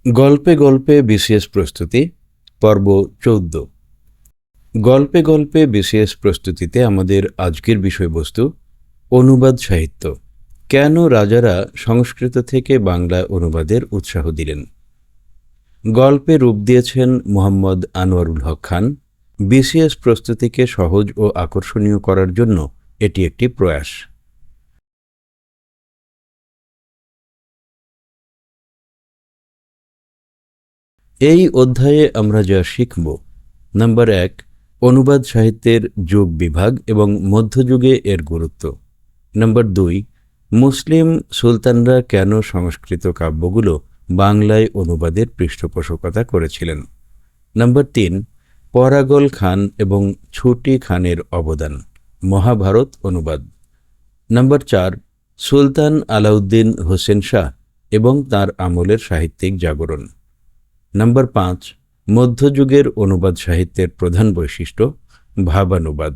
গল্পে গল্পে বিসিএস প্রস্তুতি পর্ব ১৪। গল্পে গল্পে বিসিএস প্রস্তুতিতে আমাদের আজকের বিষয়বস্তু অনুবাদ সাহিত্য। কেন রাজারা সংস্কৃত থেকে বাংলা অনুবাদের উৎসাহ দিলেন। গল্পে রূপ দিয়েছেন মোহাম্মদ আনোয়ারুল হক খান। বিসিএস প্রস্তুতিকে সহজ ও আকর্ষণীয় করার জন্য এটি একটি প্রয়াস। এই অধ্যায়ে আমরা যা শিখব: নাম্বার ১, অনুবাদ সাহিত্যের যুগ বিভাগ এবং মধ্যযুগে এর গুরুত্ব। নাম্বার ২, মুসলিম সুলতানরা কেন সংস্কৃত কাব্যগুলো বাংলায় অনুবাদের পৃষ্ঠপোষকতা করেছিলেন। নাম্বার ৩, পরাগল খান এবং ছুটি খানের অবদান, মহাভারত অনুবাদ। নাম্বার ৪, সুলতান আলাউদ্দিন হোসেন শাহ এবং তাঁর আমলের সাহিত্যিক জাগরণ। নাম্বার ৫, মধ্যযুগের অনুবাদ সাহিত্যের প্রধান বৈশিষ্ট্য, ভাবানুবাদ।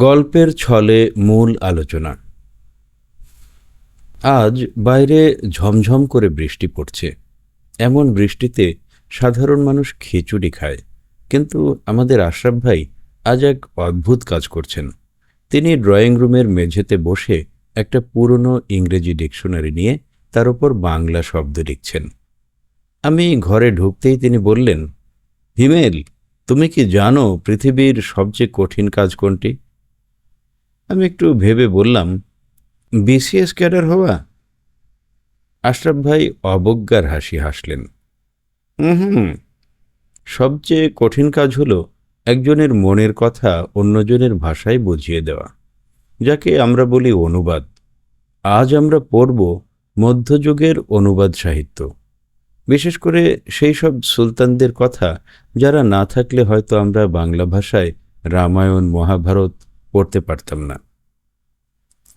গল্পের ছলে মূল আলোচনা। আজ বাইরে ঝমঝম করে বৃষ্টি পড়ছে। এমন বৃষ্টিতে সাধারণ মানুষ খিচুড়ি খায়, কিন্তু আমাদের আশরাফ ভাই আজ এক অদ্ভুত কাজ করছেন। তিনি ড্রয়িং রুমের মেঝেতে বসে একটা পুরনো ইংরেজি ডিকশনারি নিয়ে তার উপর বাংলা শব্দ লিখছেন। আমি ঘরে ঢুকতেই তিনি বললেন, হিমেল, তুমি কি জানো পৃথিবীর সবচেয়ে কঠিন কাজ কোনটি? আমি একটু ভেবে বললাম, বিসিএস ক্যাডার হওয়া। আশরাফ ভাই অবজ্ঞার হাসি হাসলেন। হুম, সবচেয়ে কঠিন কাজ হলো একজনের মনের কথা অন্যজনের ভাষায় বুঝিয়ে দেওয়া, যাকে আমরা বলি অনুবাদ। আজ আমরা পড়ব মধ্যযুগের অনুবাদ সাহিত্য, বিশেষ করে সেই সব সুলতানদের কথা যারা না থাকলে হয়তো আমরা বাংলা ভাষায় রামায়ণ মহাভারত পড়তে পারতাম না।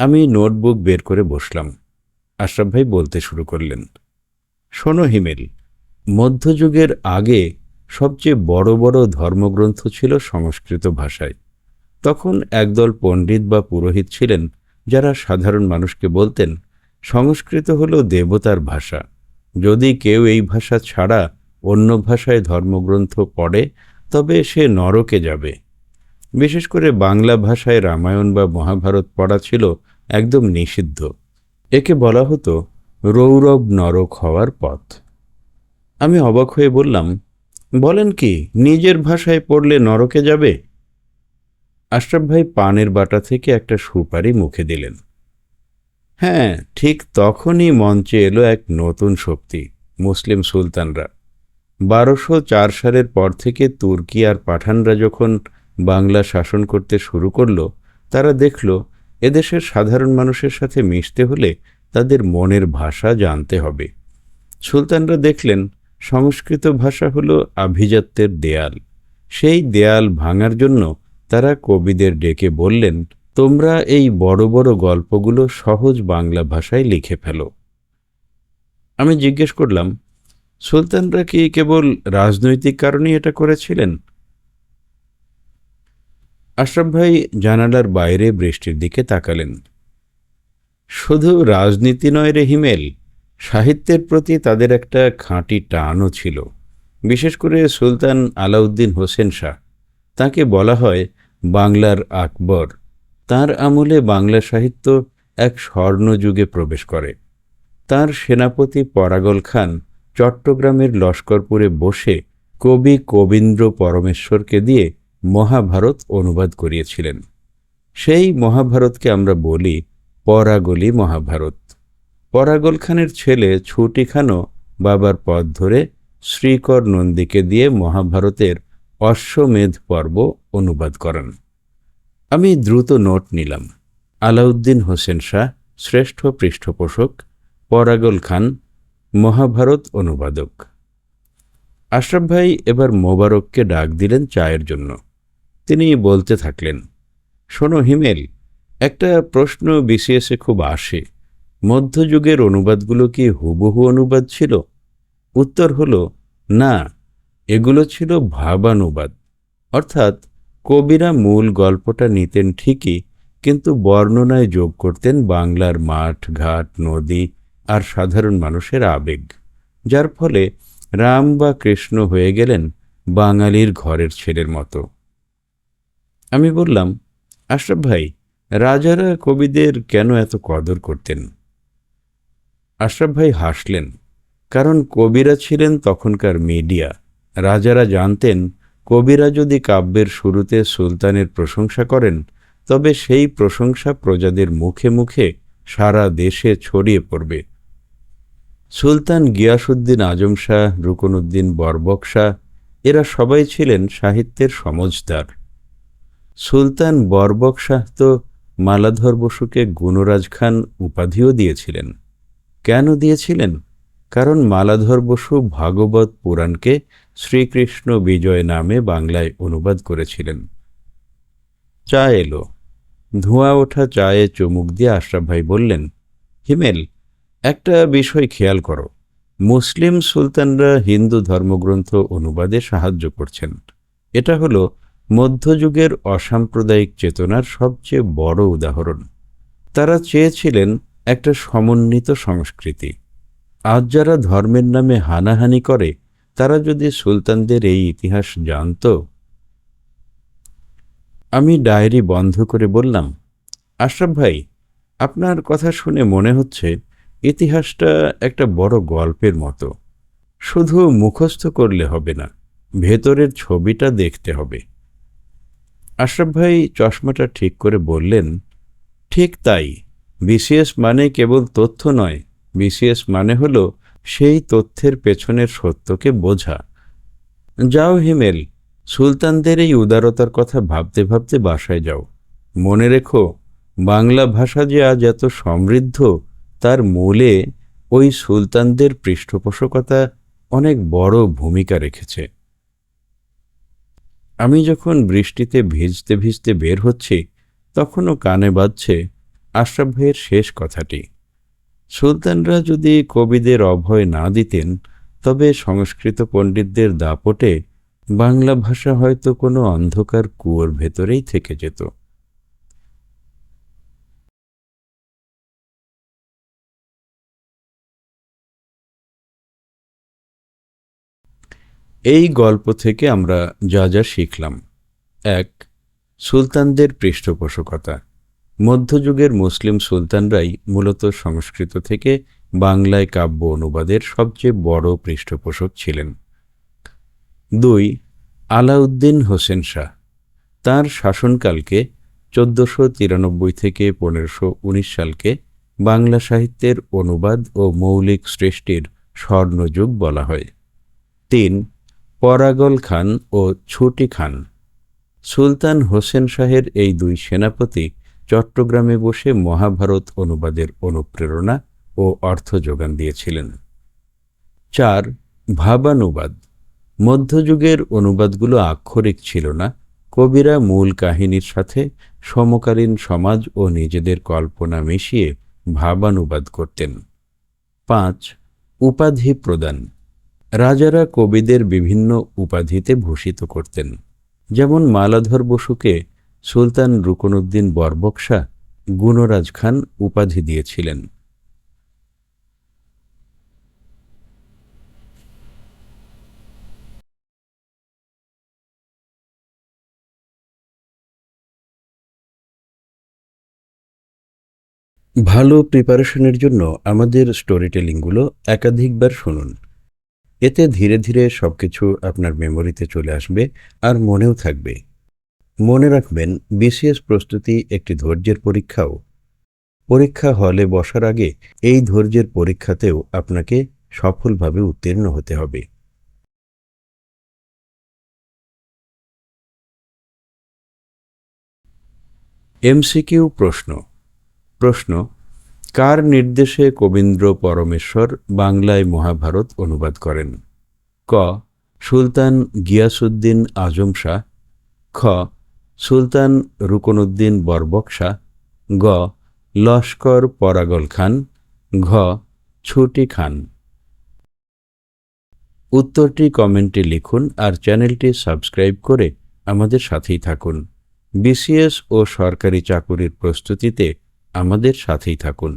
আমি নোটবুক বের করে বসলাম। আশরাফ ভাই বলতে শুরু করলেন, শোনো হিমেল, মধ্যযুগের আগে সবচেয়ে বড় বড় ধর্মগ্রন্থ ছিল সংস্কৃত ভাষায়। তখন একদল পণ্ডিত বা পুরোহিত ছিলেন যারা সাধারণ মানুষকে বলতেন, সংস্কৃত হলো দেবতার ভাষা। যদি কেউ এই ভাষা ছাড়া অন্য ভাষায় ধর্মগ্রন্থ পড়ে তবে সে নরকে যাবে। বিশেষ করে বাংলা ভাষায় রামায়ণ বা মহাভারত পড়া ছিল একদম নিষিদ্ধ। একে বলা হতো রৌরব নরক হওয়ার পথ। আমি অবাক হয়ে বললাম, বলেন কি, নিজের ভাষায় পড়লে নরকে যাবে? আশরাফ ভাই পানের বাটা থেকে একটা সুপারি মুখে দিলেন। হ্যাঁ, ঠিক তখনই মঞ্চে এলো এক নতুন শক্তি, মুসলিম সুলতানরা। ১২০৪ সালের পর থেকে তুর্কি আর পাঠানরা যখন বাংলা শাসন করতে শুরু করল, তারা দেখল এদেশের সাধারণ মানুষের সাথে মিশতে হলে তাদের মনের ভাষা জানতে হবে। সুলতানরা দেখলেন সংস্কৃত ভাষা হলো আভিজাত্যের দেয়াল। সেই দেয়াল ভাঙার জন্য তারা কবিদের ডেকে বললেন, তোমরা এই বড় বড় গল্পগুলো সহজ বাংলা ভাষায় লিখে ফেলো। আমি জিজ্ঞেস করলাম, সুলতানরা কি কেবল রাজনৈতিক কারণেই এটা করেছিলেন? আশরাফ ভাই জানালার বাইরে বৃষ্টির দিকে তাকালেন। শুধু রাজনীতি নয় রে হিমেল, সাহিত্যের প্রতি তাদের একটা খাঁটি টানও ছিল। বিশেষ করে সুলতান আলাউদ্দিন হোসেন শাহ, তাকে বলা হয় বাংলার আকবর। তার আমলে বাংলা সাহিত্য এক স্বর্ণযুগে প্রবেশ করে। তার সেনাপতি পরাগল খান চট্টগ্রামের লস্করপুরে বসে কবি কবীন্দ্র পরমেশ্বরকে দিয়ে মহাভারত অনুবাদ করিয়েছিলেন। সেই মহাভারতকে আমরা বলি পরাগলি মহাভারত। পরাগল খানের ছেলে ছুটি খানও বাবার পথ ধরে শ্রীকর নন্দীকে দিয়ে মহাভারতের অশ্বমেধ পর্ব অনুবাদ করান। আমি দ্রুত নোট নিলাম। আলাউদ্দিন হোসেন শাহ শ্রেষ্ঠ পৃষ্ঠপোষক, পরাগল খান মহাভারত অনুবাদক। আশরাফ ভাই এবার মোবারককে ডাক দিলেন চায়ের জন্য। তিনি বলতে থাকলেন, শোনো হিমেল, একটা প্রশ্ন বিসিএসে খুব আসে, মধ্যযুগের অনুবাদগুলো কি হুবহু অনুবাদ ছিল? উত্তর হলো না, এগুলো ছিল ভাবানুবাদ, অর্থাৎ কবিরা মূল গল্পটা নিতেন ঠিকই, কিন্তু বর্ণনায় যোগ করতেন বাংলার মাঠ ঘাট, নদী আর সাধারণ মানুষের আবেগ, যার ফলে রাম বা কৃষ্ণ হয়ে গেলেন বাঙালির ঘরের ছেলের মতো। আমি বললাম, আশরাফ ভাই, রাজারা কবিদের কেন এত কদর করতেন? আশরাফ ভাই হাসলেন, কারণ কবিরা ছিলেন তখনকার মিডিয়া। রাজারা জানতেন কবিরা যদি কাব্যের শুরুতে সুলতানের প্রশংসা করেন, তবে সেই প্রশংসা প্রজাদের মুখে মুখে সারা দেশে ছড়িয়ে পড়বে। সুলতান গিয়াসউদ্দিন আজম শাহ, রুকনউদ্দিন বরবক শাহ, এরা সবাই ছিলেন সাহিত্যের সমজদার। সুলতান বরবক শাহ তো মালাধর বসুকে গুণরাজ খান উপাধিও দিয়েছিলেন। কেন দিয়েছিলেন? কারণ মালাধর বসু ভাগবত পুরাণকে শ্রীকৃষ্ণ বিজয় নামে বাংলায় অনুবাদ করেছিলেন। চা এলো। ধোঁয়া ওঠা চায়ে চুমুক দিয়ে আশরাফ ভাই বললেন, হিমেল, একটা বিষয় খেয়াল করো। মুসলিম সুলতানরা হিন্দু ধর্মগ্রন্থ অনুবাদে সাহায্য করছেন। এটা হলো মধ্যযুগের অসাম্প্রদায়িক চেতনার সবচেয়ে বড় উদাহরণ। তারা চেয়েছিলেন একটা সমন্বিত সংস্কৃতি। আজ যারা ধর্মের নামে হানাহানি করে, তারা যদি সুলতানদের এই ইতিহাস জানত। আমি ডায়েরি বন্ধ করে বললাম, আশরাফ ভাই, আপনার কথা শুনে মনে হচ্ছে ইতিহাসটা একটা বড় গল্পের মতো। শুধু মুখস্থ করলে হবে না, ভেতরের ছবিটা দেখতে হবে। আশরাফ ভাই চশমাটা ঠিক করে বললেন, ঠিক তাই। বিসিএস মানে কেবল তথ্য নয়, বিসিএস মানে হলো সেই তথ্যের পেছনের সত্যকে বোঝা। যাও হিমেল, সুলতানদের এই উদারতার কথা ভাবতে ভাবতে বাসায় যাও। মনে রেখো, বাংলা ভাষা যে আজ এত সমৃদ্ধ, তার মূলে ওই সুলতানদের পৃষ্ঠপোষকতা অনেক বড় ভূমিকা রেখেছে। আমি যখন বৃষ্টিতে ভিজতে ভিজতে বের হচ্ছি, তখনও কানে বাজছে আশরাফ ভাইয়ের শেষ কথাটি। সুলতানরা যদি কবিদের অভয় না দিতেন, তবে সংস্কৃত পণ্ডিতদের দাপটে বাংলা ভাষা হয়তো কোনো অন্ধকার কুয়োর ভেতরেই থেকে যেত। এই গল্প থেকে আমরা যা যা শিখলাম: ১. সুলতানদের পৃষ্ঠপোষকতা। মধ্যযুগের মুসলিম সুলতানরাই মূলত সংস্কৃত থেকে বাংলায় কাব্য অনুবাদের সবচেয়ে বড় পৃষ্ঠপোষক ছিলেন। ২. আলাউদ্দিন হোসেন শাহ। তাঁর শাসনকালকে ১৪৯৩ থেকে ১৫১৯ সালকে বাংলা সাহিত্যের অনুবাদ ও মৌলিক সৃষ্টির স্বর্ণযুগ বলা হয়। ৩. পরাগল খান ও ছুটি খান। সুলতান হোসেন শাহের এই দুই সেনাপতি চট্টগ্রামে বসে মহাভারত অনুবাদের অনুপ্রেরণা ও অর্থ যোগান দিয়েছিলেন। ৪. ভাবানুবাদ। মধ্যযুগের অনুবাদগুলো আক্ষরিক ছিল না, কবিরা মূল কাহিনীর সাথে সমকালীন সমাজ ও নিজেদের কল্পনা মিশিয়ে ভাবানুবাদ করতেন। ৫. উপাধি প্রদান। রাজারা কবিদের বিভিন্ন উপাধিতে ভূষিত করতেন, যেমন মালাধর বসুকে সুলতান রুকনউদ্দিন বরবক শাহ গুণরাজ খান উপাধি দিয়েছিলেন। ভালো প্রিপারেশনের জন্য আমাদের স্টোরি টেলিংগুলো একাধিকবার শুনুন। এতে ধীরে ধীরে সবকিছু আপনার মেমোরিতে চলে আসবে আর মনেও থাকবে। মনে রাখবেন, বিসিএস প্রস্তুতি একটি ধৈর্যের পরীক্ষাও। পরীক্ষা হলে বসার আগে এই ধৈর্যের পরীক্ষাতেও আপনাকে সফলভাবে উত্তীর্ণ হতে হবে। এমসিকিউ প্রশ্ন। প্রশ্ন: কার নির্দেশে কবীন্দ্র পরমেশ্বর বাংলায় মহাভারত অনুবাদ করেন? ক. সুলতান গিয়াসউদ্দিন আজম শাহ। খ. সুলতান রুকনউদ্দিন বরবক শাহ। গ. লস্কর পরাগল খান। ঘ. ছুটি খান। উত্তরটি কমেন্টে লিখুন আর চ্যানেলটি সাবস্ক্রাইব করে আমাদের সাথেই থাকুন। বিসিএস ও সরকারি চাকুরির প্রস্তুতিতে আমাদের সাথেই থাকুন।